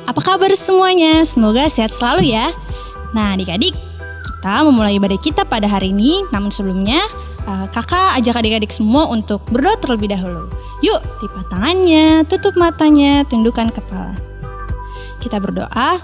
apa kabar semuanya? Semoga sehat selalu ya. Nah adik-adik, kita memulai ibadah kita pada hari ini. Namun sebelumnya, kakak ajak adik-adik semua untuk berdoa terlebih dahulu. Yuk, lipat tangannya, tutup matanya, tundukkan kepala. Kita berdoa.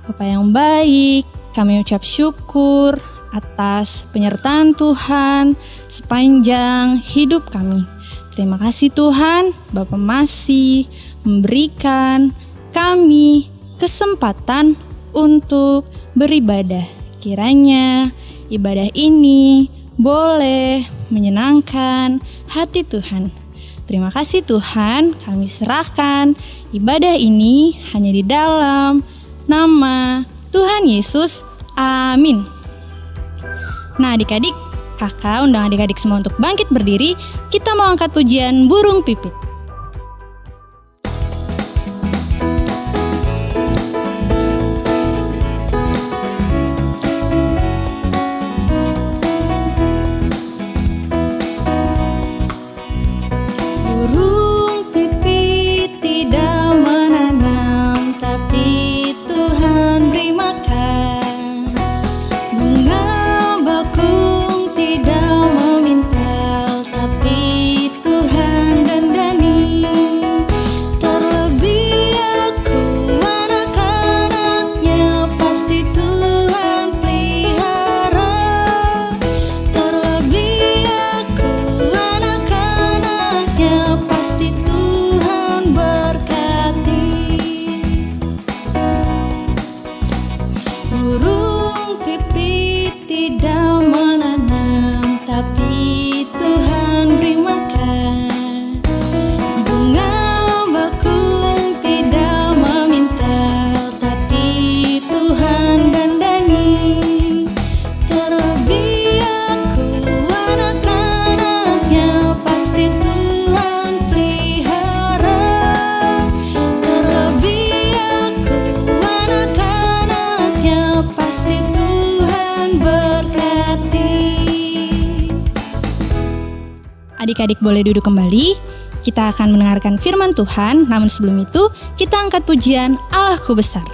Bapa yang baik, kami ucap syukur atas penyertaan Tuhan sepanjang hidup kami. Terima kasih Tuhan, Bapa masih memberikan kami kesempatan untuk beribadah. Kiranya ibadah ini boleh menyenangkan hati Tuhan. Terima kasih Tuhan, kami serahkan ibadah ini hanya di dalam nama Tuhan Yesus. Amin. Nah adik-adik, kakak undang adik-adik semua untuk bangkit berdiri. Kita mau angkat pujian Burung Pipit. Burung pipit tidak menanam, tapi Tuhan beri makan. Bunga bakung tidak memintal, tapi Tuhan dandani. Terlebih aku anak-anaknya, pasti Tuhan pelihara. Terlebih aku anak-anaknya, pasti Tuhan berkati. Burung pipit tidak menanam, tapi Tuhan beri makan. Bunga bakung tidak memintal, tapi Tuhan dandani. Terlebih aku anak-anaknya, pasti Tuhan pelihara. Terlebih aku anak-anaknya, pasti Tuhan berkati. Adik-adik boleh duduk kembali. Kita akan mendengarkan firman Tuhan. Namun sebelum itu, kita angkat pujian Allahku besar.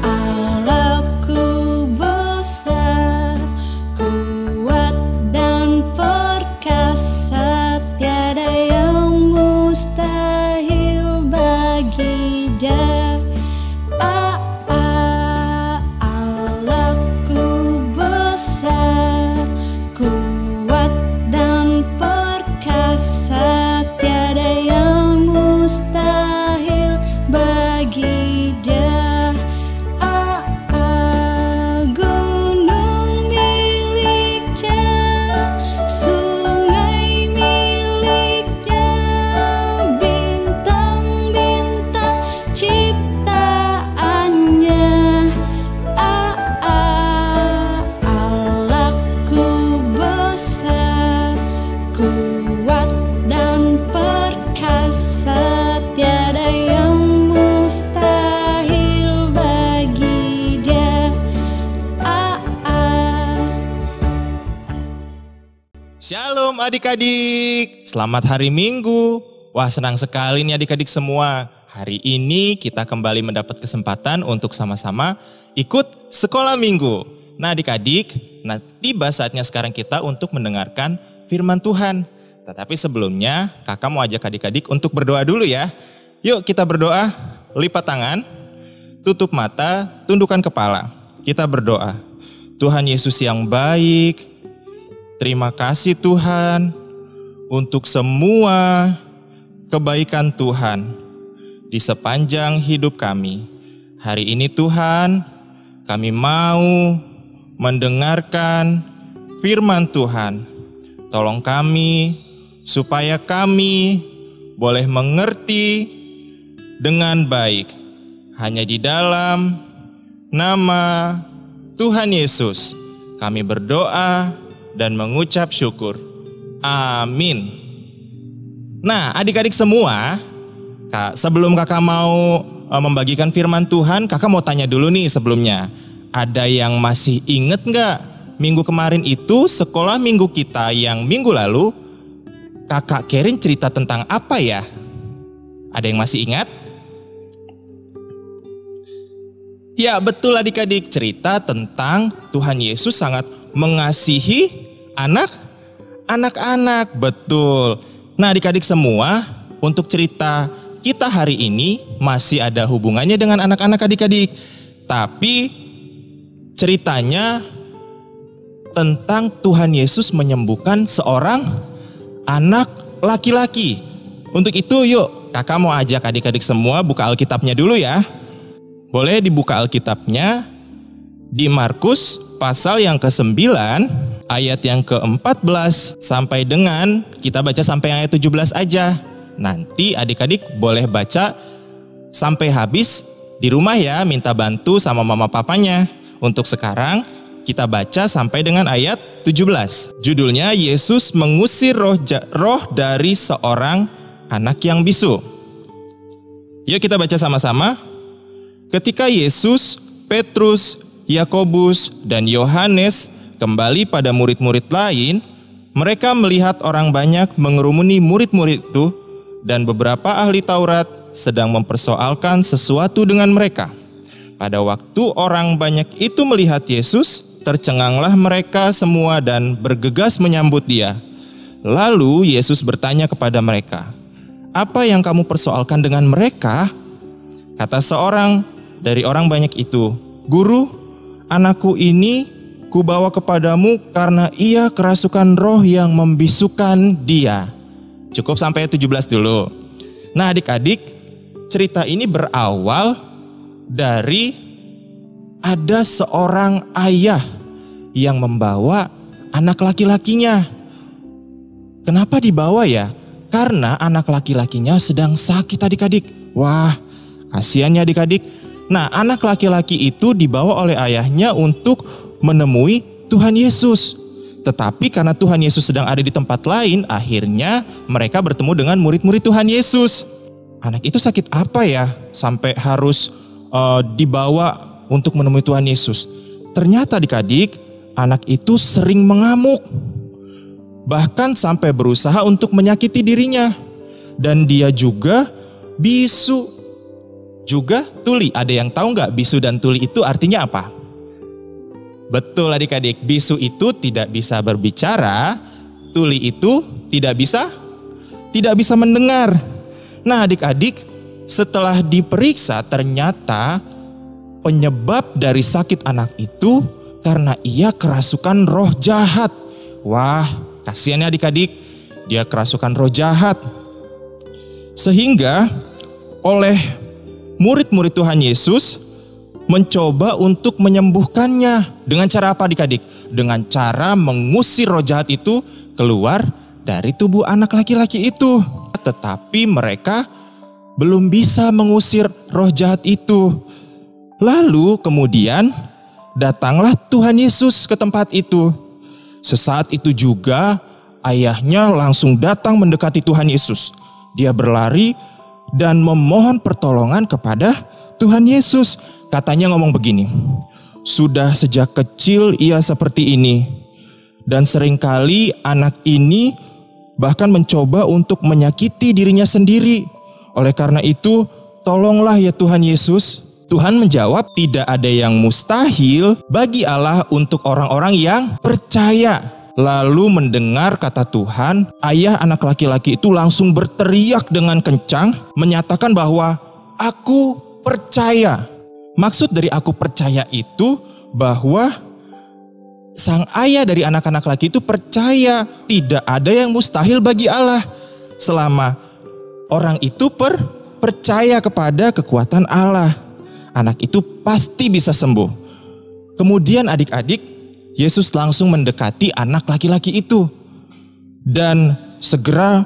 Allahku besar, kuat dan perkasa, tiada yang mustahil bagi Dia. Allahku besar, kuat dan perkasa, tiada yang mustahil bagi Dia. Gunung miliknya, sungai miliknya, bintang-bintang ciptaannya. Allahku besar, kuat dan perkasa, tiada yang mustahil bagi Dia. Shalom adik-adik, selamat hari Minggu. Wah senang sekali nih adik-adik semua. Hari ini kita kembali mendapat kesempatan untuk sama-sama ikut sekolah minggu. Nah adik-adik, tiba saatnya sekarang kita untuk mendengarkan firman Tuhan. Tetapi sebelumnya kakak mau ajak adik-adik untuk berdoa dulu ya. Yuk kita berdoa, lipat tangan, tutup mata, tundukkan kepala. Kita berdoa. Tuhan Yesus yang baik, terima kasih Tuhan untuk semua kebaikan Tuhan di sepanjang hidup kami. Hari ini Tuhan, kami mau mendengarkan firman Tuhan. Tolong kami supaya kami boleh mengerti dengan baik. Hanya di dalam nama Tuhan Yesus kami berdoa dan mengucap syukur. Amin. Nah adik-adik semua, sebelum kakak mau membagikan firman Tuhan, kakak mau tanya dulu nih sebelumnya. Ada yang masih inget nggak? Minggu kemarin itu sekolah minggu kita yang minggu lalu, kakak Kerin cerita tentang apa ya? Ada yang masih ingat? Ya betul adik-adik, cerita tentang Tuhan Yesus sangat mengasihi anak-anak, betul. Nah adik-adik semua, untuk cerita kita hari ini masih ada hubungannya dengan anak-anak adik-adik. Tapi ceritanya tentang Tuhan Yesus menyembuhkan seorang anak laki-laki. Untuk itu yuk kakak mau ajak adik-adik semua buka Alkitabnya dulu ya. Boleh dibuka Alkitabnya di Markus pasal yang ke-9 ayat yang ke-14 sampai dengan kita baca sampai ayat 17 aja. Nanti adik-adik boleh baca sampai habis di rumah ya, minta bantu sama mama papanya. Untuk sekarang kita baca sampai dengan ayat 17. Judulnya Yesus mengusir roh dari seorang anak yang bisu. Yuk kita baca sama-sama. Ketika Yesus, Petrus, Yakobus, dan Yohanes kembali pada murid-murid lain, mereka melihat orang banyak mengerumuni murid-murid itu dan beberapa ahli Taurat sedang mempersoalkan sesuatu dengan mereka. Pada waktu orang banyak itu melihat Yesus, tercenganglah mereka semua dan bergegas menyambut dia. Lalu Yesus bertanya kepada mereka, "Apa yang kamu persoalkan dengan mereka?" Kata seorang dari orang banyak itu, "Guru, anakku ini kubawa kepadamu karena ia kerasukan roh yang membisukan dia." Cukup sampai 17 dulu. Nah adik-adik, cerita ini berawal dari ada seorang ayah yang membawa anak laki-lakinya. Kenapa dibawa ya? Karena anak laki-lakinya sedang sakit adik-adik. Wah, kasihan ya adik-adik. Nah, anak laki-laki itu dibawa oleh ayahnya untuk menemui Tuhan Yesus. Tetapi karena Tuhan Yesus sedang ada di tempat lain, akhirnya mereka bertemu dengan murid-murid Tuhan Yesus. Anak itu sakit apa ya sampai harus dibawa untuk menemui Tuhan Yesus? Ternyata adik-adik, anak itu sering mengamuk. Bahkan sampai berusaha untuk menyakiti dirinya. Dan dia juga bisu. Juga tuli. Ada yang tahu nggak bisu dan tuli itu artinya apa? Betul adik-adik, bisu itu tidak bisa berbicara, tuli itu tidak bisa mendengar. Nah adik-adik, setelah diperiksa ternyata penyebab dari sakit anak itu karena ia kerasukan roh jahat. Wah, kasihan ya adik-adik, dia kerasukan roh jahat. Sehingga oleh murid-murid Tuhan Yesus mencoba untuk menyembuhkannya. Dengan cara apa adik-adik? Dengan cara mengusir roh jahat itu keluar dari tubuh anak laki-laki itu. Tetapi mereka belum bisa mengusir roh jahat itu. Lalu kemudian datanglah Tuhan Yesus ke tempat itu. Sesaat itu juga ayahnya langsung datang mendekati Tuhan Yesus. Dia berlari dan memohon pertolongan kepada Tuhan Yesus. Katanya ngomong begini, "Sudah sejak kecil ia seperti ini. Dan seringkali anak ini bahkan mencoba untuk menyakiti dirinya sendiri. Oleh karena itu, tolonglah ya Tuhan Yesus." Tuhan menjawab, "Tidak ada yang mustahil bagi Allah untuk orang-orang yang percaya." Lalu mendengar kata Tuhan, ayah anak laki-laki itu langsung berteriak dengan kencang, menyatakan bahwa "Aku percaya." Maksud dari "aku percaya" itu bahwa sang ayah dari anak-anak laki itu percaya tidak ada yang mustahil bagi Allah. Selama orang itu percaya kepada kekuatan Allah, anak itu pasti bisa sembuh. Kemudian adik-adik, Yesus langsung mendekati anak laki-laki itu dan segera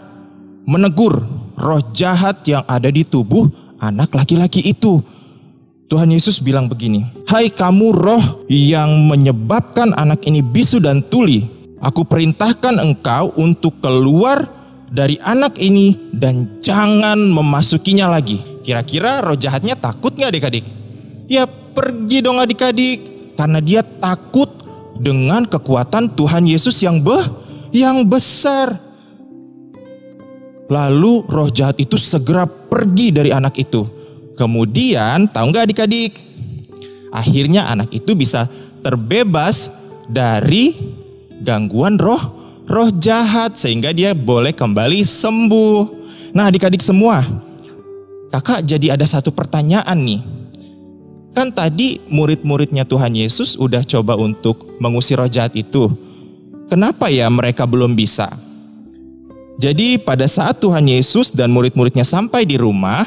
menegur roh jahat yang ada di tubuh anak laki-laki itu. Tuhan Yesus bilang begini, "Hai kamu roh yang menyebabkan anak ini bisu dan tuli, aku perintahkan engkau untuk keluar dari anak ini dan jangan memasukinya lagi. Kira-kira roh jahatnya takut gak adik-adik? Ya pergi dong adik-adik, karena dia takut dengan kekuatan Tuhan Yesus yang besar. Lalu roh jahat itu segera pergi dari anak itu. Kemudian tahu gak adik-adik? Akhirnya anak itu bisa terbebas dari gangguan roh jahat sehingga dia boleh kembali sembuh. Nah adik-adik semua, kakak jadi ada satu pertanyaan nih. Kan tadi murid-muridnya Tuhan Yesus udah coba untuk mengusir roh jahat itu. Kenapa ya mereka belum bisa? Jadi pada saat Tuhan Yesus dan murid-muridnya sampai di rumah,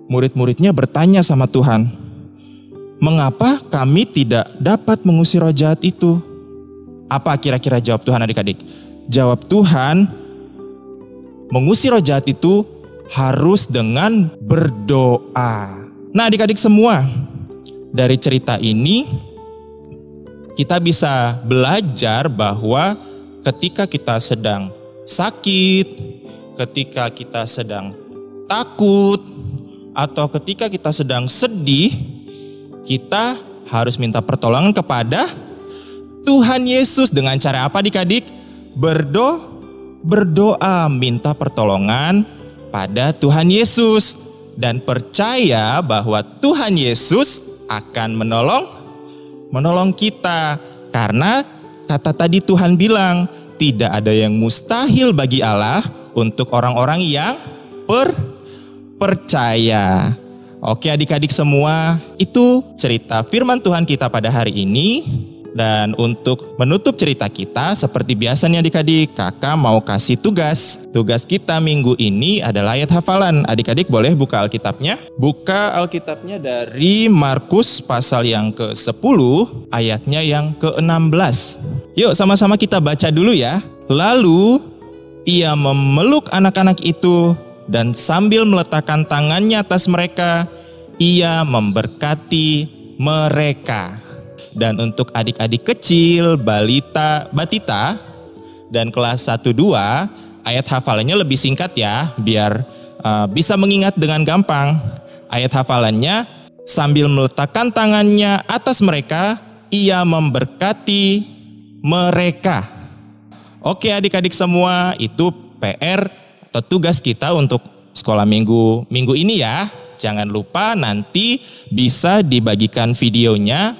murid-muridnya bertanya sama Tuhan, mengapa kami tidak dapat mengusir roh jahat itu? Apa kira-kira jawab Tuhan adik-adik? Jawab Tuhan, mengusir roh jahat itu harus dengan berdoa. Nah adik-adik semua, dari cerita ini kita bisa belajar bahwa ketika kita sedang sakit, ketika kita sedang takut, atau ketika kita sedang sedih, kita harus minta pertolongan kepada Tuhan Yesus. Dengan cara apa adik-adik? Berdoa, minta pertolongan pada Tuhan Yesus. Dan percaya bahwa Tuhan Yesus akan menolong kita. Karena kata tadi Tuhan bilang, tidak ada yang mustahil bagi Allah untuk orang-orang yang percaya. Oke adik-adik semua, itu cerita firman Tuhan kita pada hari ini. Dan untuk menutup cerita kita, seperti biasanya adik-adik, kakak mau kasih tugas. Tugas kita minggu ini adalah ayat hafalan. Adik-adik boleh buka Alkitabnya. Buka Alkitabnya dari Markus pasal yang ke-10, ayatnya yang ke-16. Yuk sama-sama kita baca dulu ya. Lalu ia memeluk anak-anak itu dan sambil meletakkan tangannya atas mereka, ia memberkati mereka. Dan untuk adik-adik kecil, batita, dan kelas 1-2, ayat hafalannya lebih singkat ya, biar bisa mengingat dengan gampang. Ayat hafalannya, sambil meletakkan tangannya atas mereka, ia memberkati mereka. Oke adik-adik semua, itu PR atau tugas kita untuk sekolah minggu ini ya. Jangan lupa nanti bisa dibagikan videonya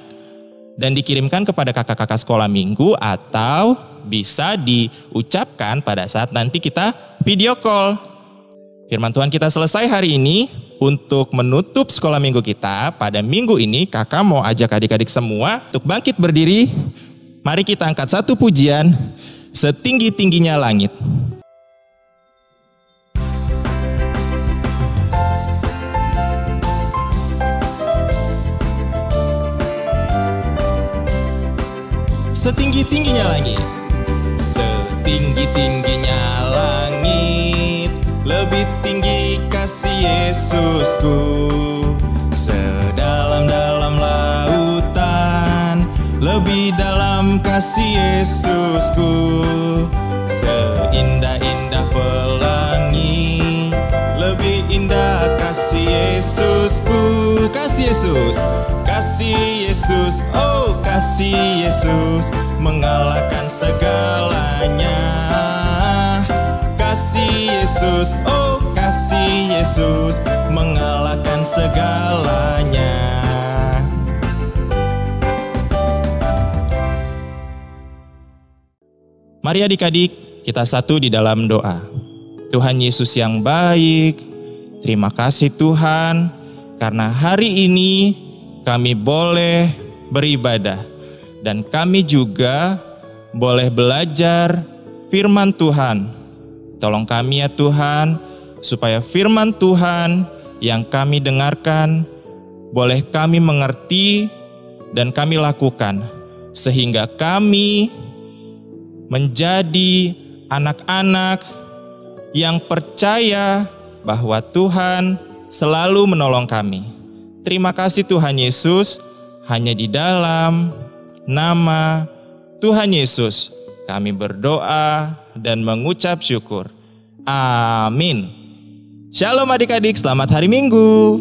dan dikirimkan kepada kakak-kakak sekolah minggu, atau bisa diucapkan pada saat nanti kita video call. Firman Tuhan kita selesai hari ini. Untuk menutup sekolah minggu kita pada minggu ini, kakak mau ajak adik-adik semua untuk bangkit berdiri. Mari kita angkat satu pujian, setinggi-tingginya langit. Setinggi-tingginya langit, setinggi-tingginya langit, lebih tinggi kasih Yesusku. Sedalam-dalam lautan, lebih dalam kasih Yesusku. Seindah-indah pelangi, lebih indah kasih Yesusku. Kasih Yesus, kasih Yesus, oh kasih Yesus mengalahkan segalanya. Kasih Yesus, oh kasih Yesus mengalahkan segalanya. Mari adik-adik, kita satu di dalam doa. Tuhan Yesus yang baik, terima kasih Tuhan, karena hari ini kami boleh beribadah. Dan kami juga boleh belajar firman Tuhan. Tolong kami ya Tuhan, supaya firman Tuhan yang kami dengarkan boleh kami mengerti dan kami lakukan. Sehingga kami menjadi anak-anak yang percaya bahwa Tuhan selalu menolong kami. Terima kasih Tuhan Yesus, hanya di dalam nama Tuhan Yesus kami berdoa dan mengucap syukur. Amin. Shalom adik-adik, selamat hari Minggu.